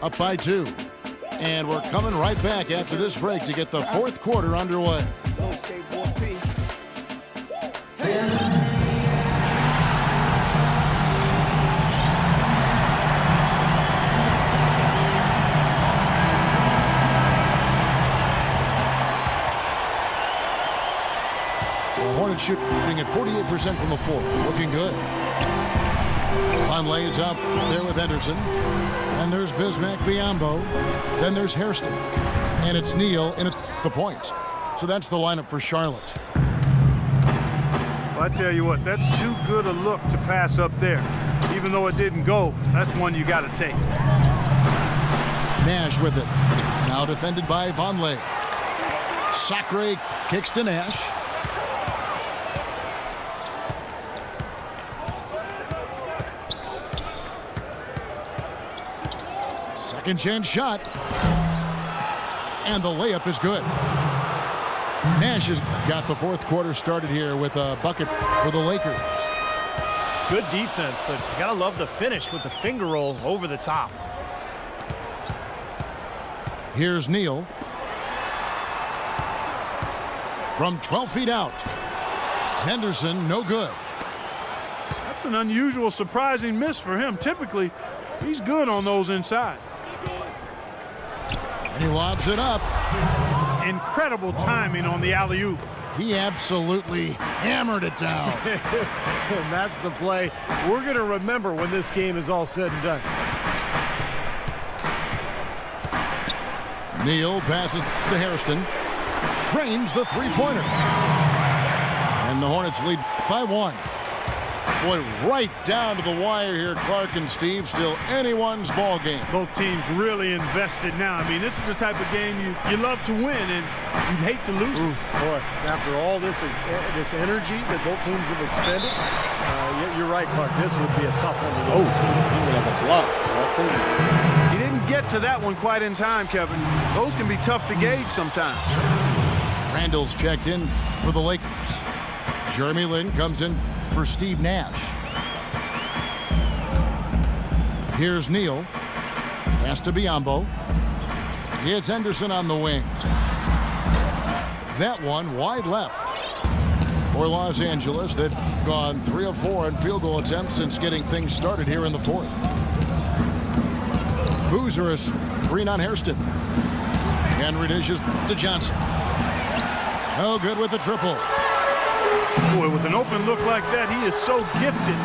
up by 2. And we're coming right back after this break to get the fourth quarter underway. The Hornets shooting at 48% from the floor. Looking good. Vonleh is out there with Henderson. And there's Bismack Biyombo. Then there's Hairston. And it's Neal in at the point. So that's the lineup for Charlotte. Well, I tell you what, that's too good a look to pass up there. Even though it didn't go, that's one you got to take. Nash with it. Now defended by Vonleh. Sacre kicks to Nash. Second chance shot. And the layup is good. Nash has got the fourth quarter started here with a bucket for the Lakers. Good defense, but you gotta love the finish with the finger roll over the top. Here's Neal. From 12 feet out. Henderson, no good. That's an unusual, surprising miss for him. Typically, he's good on those inside. And he lobs it up. Incredible timing on the alley-oop. He absolutely hammered it down. And that's the play we're going to remember when this game is all said and done. Neal passes to Hairston. Drains the three-pointer. And the Hornets lead by 1. Boy, right down to the wire here, Clark and Steve. Still anyone's ball game. Both teams really invested now. I mean, this is the type of game you love to win, and you'd hate to lose it. Boy, after all this energy that both teams have expended, you're right, Clark. This would be a tough one to lose. He will have a block. I'll tell you. He didn't get to that one quite in time, Kevin. Those can be tough to gauge sometimes. Randall's checked in for the Lakers. Jeremy Lin comes in for Steve Nash. Here's Neal. Pass to Biyombo. It's Henderson on the wing. That one wide left. For Los Angeles, they've gone 3 of 4 in field goal attempts since getting things started here in the fourth. Boozer is green on Hairston. Henry dishes to Johnson. No good with the triple. Boy, with an open look like that, he is so gifted.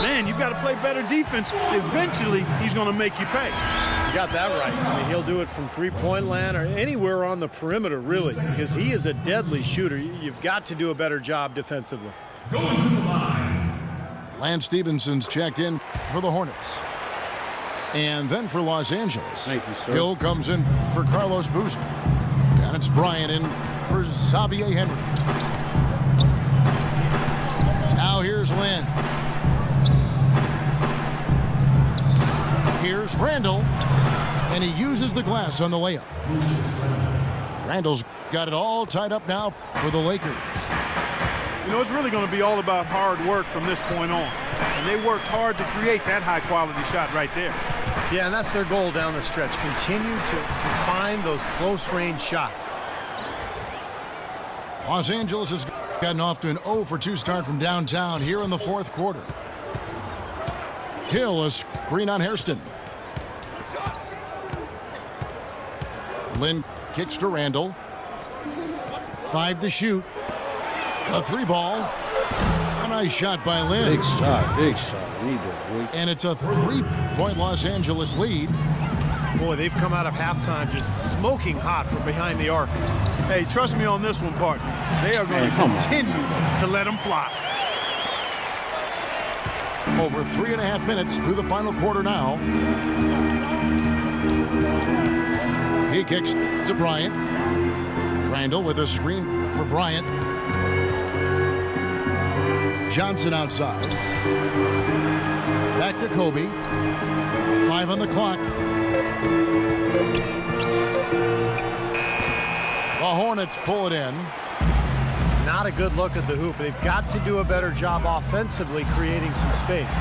Man, you've got to play better defense. Eventually, he's going to make you pay. You got that right. I mean, he'll do it from three-point land or anywhere on the perimeter, really, because he is a deadly shooter. You've got to do a better job defensively. Going to the line. Lance Stevenson's checked in for the Hornets. And then for Los Angeles. Thank you, sir. Hill comes in for Carlos Boozer. And it's Bryant in for Xavier Henry. Now here's Lynn. Here's Randall. And he uses the glass on the layup. Randall's got it all tied up now for the Lakers. You know, it's really going to be all about hard work from this point on. And they worked hard to create that high-quality shot right there. Yeah, and that's their goal down the stretch. Continue to find those close-range shots. Los Angeles has gotten off to an 0 for 2 start from downtown here in the fourth quarter. Hill is green on Hairston. Lynn kicks to Randall. 5 to shoot. A 3-ball. A nice shot by Lynn. Big shot, big shot. He did. And it's a 3-point Los Angeles lead. Boy, they've come out of halftime just smoking hot from behind the arc. Hey, trust me on this one, partner. They are going to continue to let them fly. Over 3.5 minutes through the final quarter now. He kicks to Bryant. Randall with a screen for Bryant. Johnson outside. Back to Kobe. 5 on the clock. The Hornets pull it in. Not a good look at the hoop. They've got to do a better job offensively creating some space.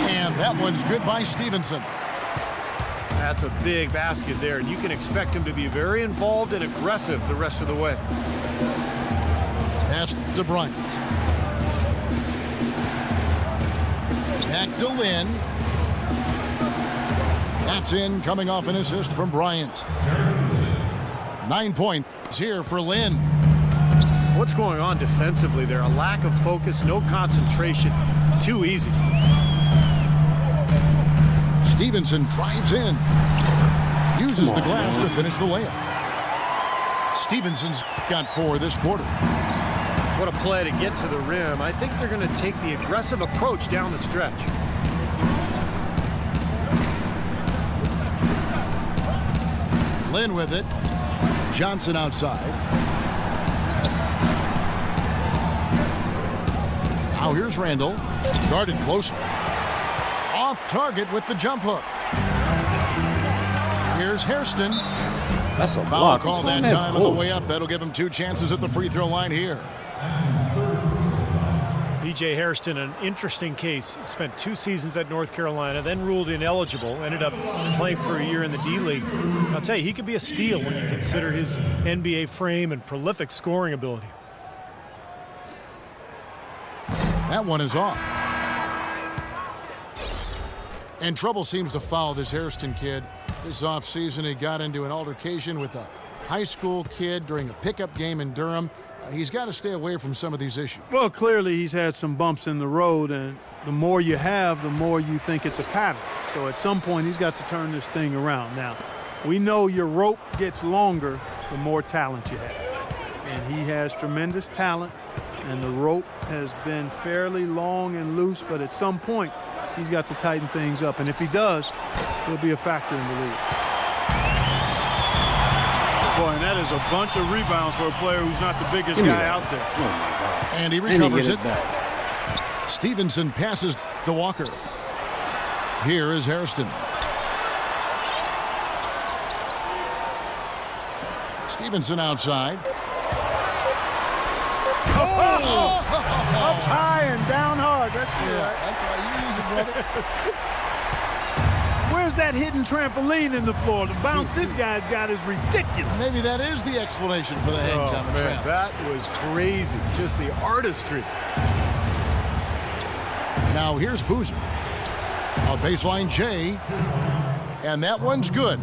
And that one's good by Stevenson. That's a big basket there, and you can expect him to be very involved and aggressive the rest of the way. Pass to Bryant. Back to Lynn. That's in, coming off an assist from Bryant. 9 points here for Lynn. What's going on defensively there? A lack of focus, no concentration. Too easy. Stevenson drives in. Uses the glass to finish the layup. Stevenson's got 4 this quarter. What a play to get to the rim. I think they're going to take the aggressive approach down the stretch. Lynn with it. Johnson outside. Now here's Randall. Guarded closely. Off target with the jump hook. Here's Hairston. That's a Foul block. call that time on the way up. That'll give him 2 chances at the free throw line here. P.J. Hairston, an interesting case. Spent 2 seasons at North Carolina, then ruled ineligible. Ended up playing for a year in the D-League. I'll tell you, he could be a steal when you consider his NBA frame and prolific scoring ability. That one is off. And trouble seems to follow this Hairston kid. This offseason, he got into an altercation with a high school kid during a pickup game in Durham. He's got to stay away from some of these issues. Well, clearly he's had some bumps in the road, and the more you have, the more you think it's a pattern. So at some point, he's got to turn this thing around. Now, we know your rope gets longer the more talent you have. And he has tremendous talent, and the rope has been fairly long and loose, but at some point, he's got to tighten things up. And if he does, he'll be a factor in the league. Boy, and that is a bunch of rebounds for a player who's not the biggest guy out there. Oh, my God. And he recovers it. Back. Stevenson passes to Walker. Here is Hairston. Stevenson outside. Up high and down hard. That's right. That's how you use it, brother. Where's that hidden trampoline in the floor? The bounce this guy's got is ridiculous. Maybe that is the explanation for the hang time of Man, trap. that was crazy. Just the artistry. Now here's Boozer. A baseline J. And that one's good.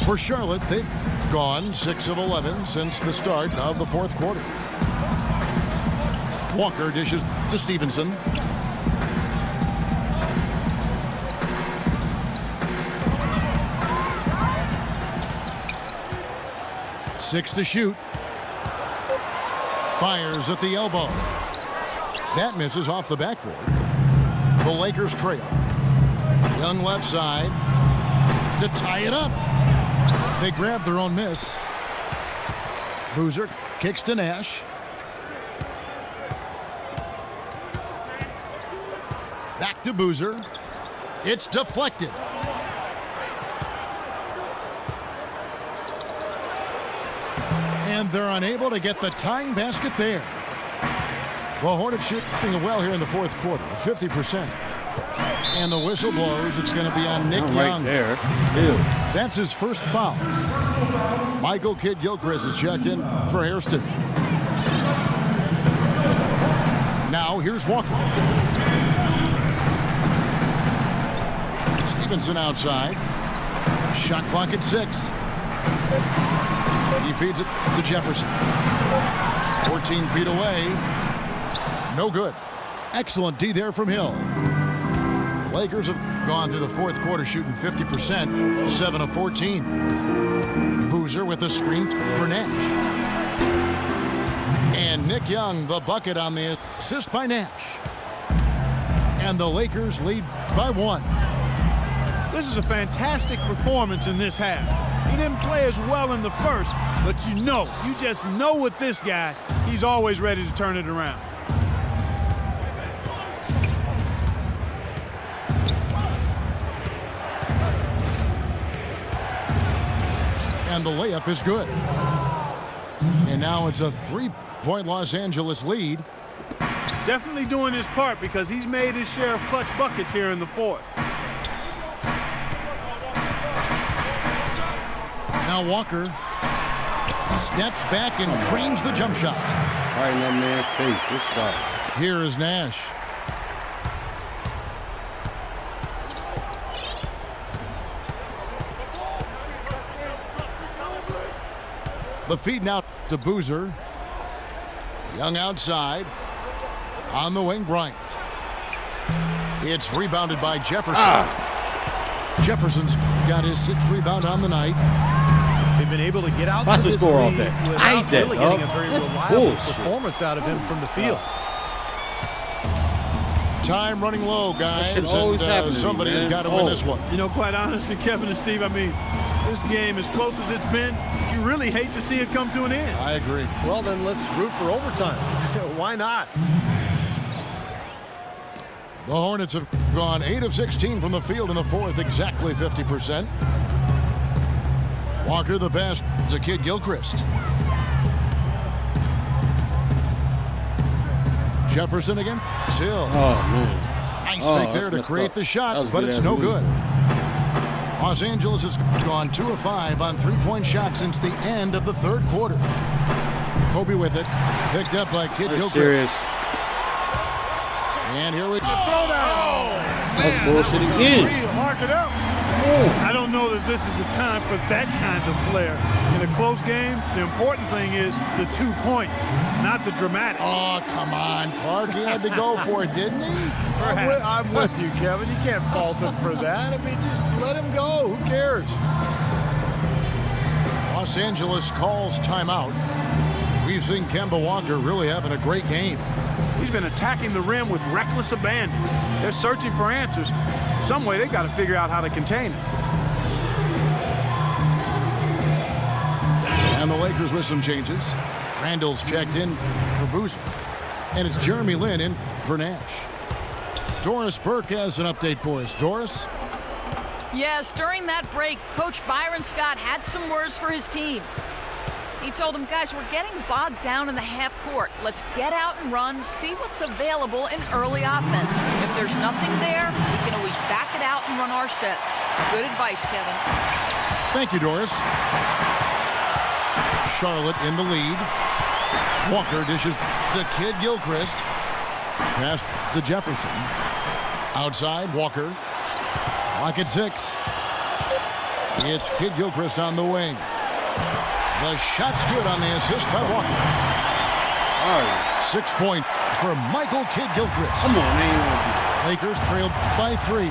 For Charlotte, they've gone 6 of 11 since the start of the 4th quarter. Walker dishes to Stevenson. Six to shoot. Fires at the elbow. That misses off the backboard. The Lakers trail. Young left side to tie it up. They grab their own miss. Boozer kicks to Nash. Back to Boozer. It's deflected. And they're unable to get the tying basket there. Well, Hornets shooting well here in the 4th quarter, 50%. And the whistle blows. It's going to be on Nick Young. Right there. Ew. That's his first foul. Michael Kidd-Gilchrist is checked in for Hairston. Now here's Walker. Stevenson outside. Shot clock at 6. He feeds it to Jefferson. 14 feet away. No good. Excellent D there from Hill. The Lakers have gone through the 4th quarter shooting 50%, 7 of 14. Boozer with a screen for Nash. And Nick Young, the bucket on the assist by Nash. And the Lakers lead by 1. This is a fantastic performance in this half. He didn't play as well in the first, but you just know with this guy, he's always ready to turn it around. And the layup is good. And now it's a 3-point Los Angeles lead. Definitely doing his part because he's made his share of clutch buckets here in the 4th. Now Walker steps back and trains the jump shot. Right in that man's face. Good shot. Here is Nash. The feed now to Boozer. Young outside. On the wing, Bryant. It's rebounded by Jefferson. Jefferson's got his 6th rebound on the night. They've been able to get out Watch to the this score off lead that. without I hate that, really dog. getting a very That's reliable bullshit. performance out of him from the field. Time running low, guys, shit always happens to me, somebody has man. got to win Oh. this one. You know, quite honestly, Kevin and Steve, I mean, this game, as close as it's been, you really hate to see it come to an end. I agree. Well, then let's root for overtime. Why not? The Hornets have gone 8 of 16 from the field in the 4th, exactly 50%. Walker the pass to Kid Gilchrist. Jefferson again. Hill. Oh, man. Nice Oh, fake that's there to messed create up. the That shot, was but good it's as no it good. Los Angeles has gone 2 of 5 on 3-point shots since the end of the 3rd quarter. Kobe with it. Picked up by Kid Are you Gilchrist. serious? And here we go. That's bullshit again. Mark it up. I don't know that this is the time for that kind of flair. In a close game, the important thing is the 2 points, not the dramatics. Oh, come on, Clark. He had to go for it, didn't he? I'm with you, Kevin. You can't fault him for that. I mean, just let him go. Who cares? Los Angeles calls timeout. We've seen Kemba Walker really having a great game. He's been attacking the rim with reckless abandon. They're searching for answers. Some way they got to figure out how to contain it. And the Lakers with some changes. Randall's checked in for Boozer. And it's Jeremy Lin in for Nash. Doris Burke has an update for us. Doris? Yes, during that break, Coach Byron Scott had some words for his team. He told them, guys, we're getting bogged down in the half court. Let's get out and run, see what's available in early offense. If there's nothing there, we can always back it out and run our sets. Good advice, Kevin. Thank you, Doris. Charlotte in the lead. Walker dishes to Kid Gilchrist. Pass to Jefferson. Outside, Walker. Clock at 6. It's Kid Gilchrist on the wing. The shot's good on the assist by Walker. All right. 6 points for Michael Kid Gilchrist. Come on, man. Lakers trailed by 3. Come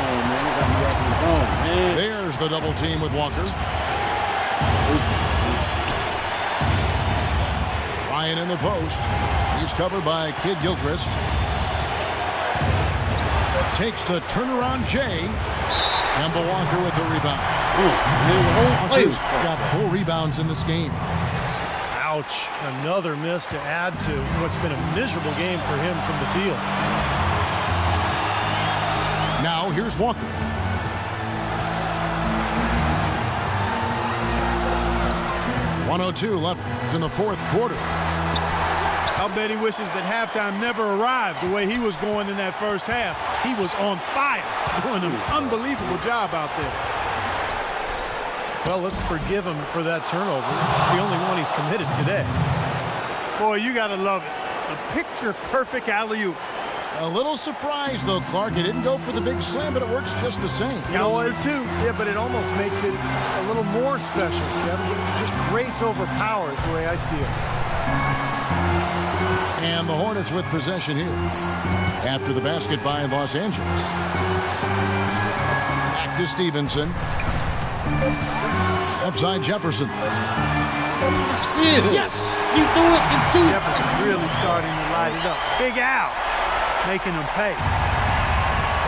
on, man. They got me up in the zone, man. There's the double team with Walker. Ryan in the post. He's covered by Kid Gilchrist. Takes the turnaround Jay. Kemba Walker with the rebound. Walker's got 4 rebounds in this game. Ouch. Another miss to add to what's been a miserable game for him from the field. Now here's Walker. .102 left in the 4th quarter. I'll bet he wishes that halftime never arrived the way he was going in that first half. He was on fire, doing an unbelievable job out there. Well, let's forgive him for that turnover. It's the only one he's committed today. Boy, you got to love it. A picture-perfect alley-oop. A little surprised, though, Clark. He didn't go for the big slam, but it works just the same. Counts for 2. Yeah, but it almost makes it a little more special, Kevin. Just grace over power is the way I see it. And the Hornets with possession here. After the basket by Los Angeles. Back to Stevenson. Upside Jefferson. Yes! You do it in 2. Jefferson's really starting to light it up. Big Al, making them pay.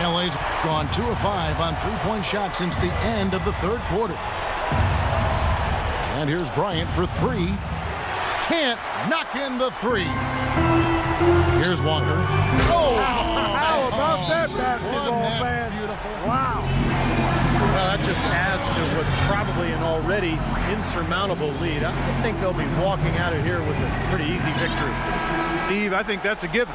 LA's gone 2 of 5 on 3-point shots since the end of the 3rd quarter. And here's Bryant for 3. Can't knock in the 3. Here's Walker. Oh, how about that basketball, Wasn't that man? beautiful? Wow. Well, that just adds to what's probably an already insurmountable lead. I think they'll be walking out of here with a pretty easy victory. Steve, I think that's a given.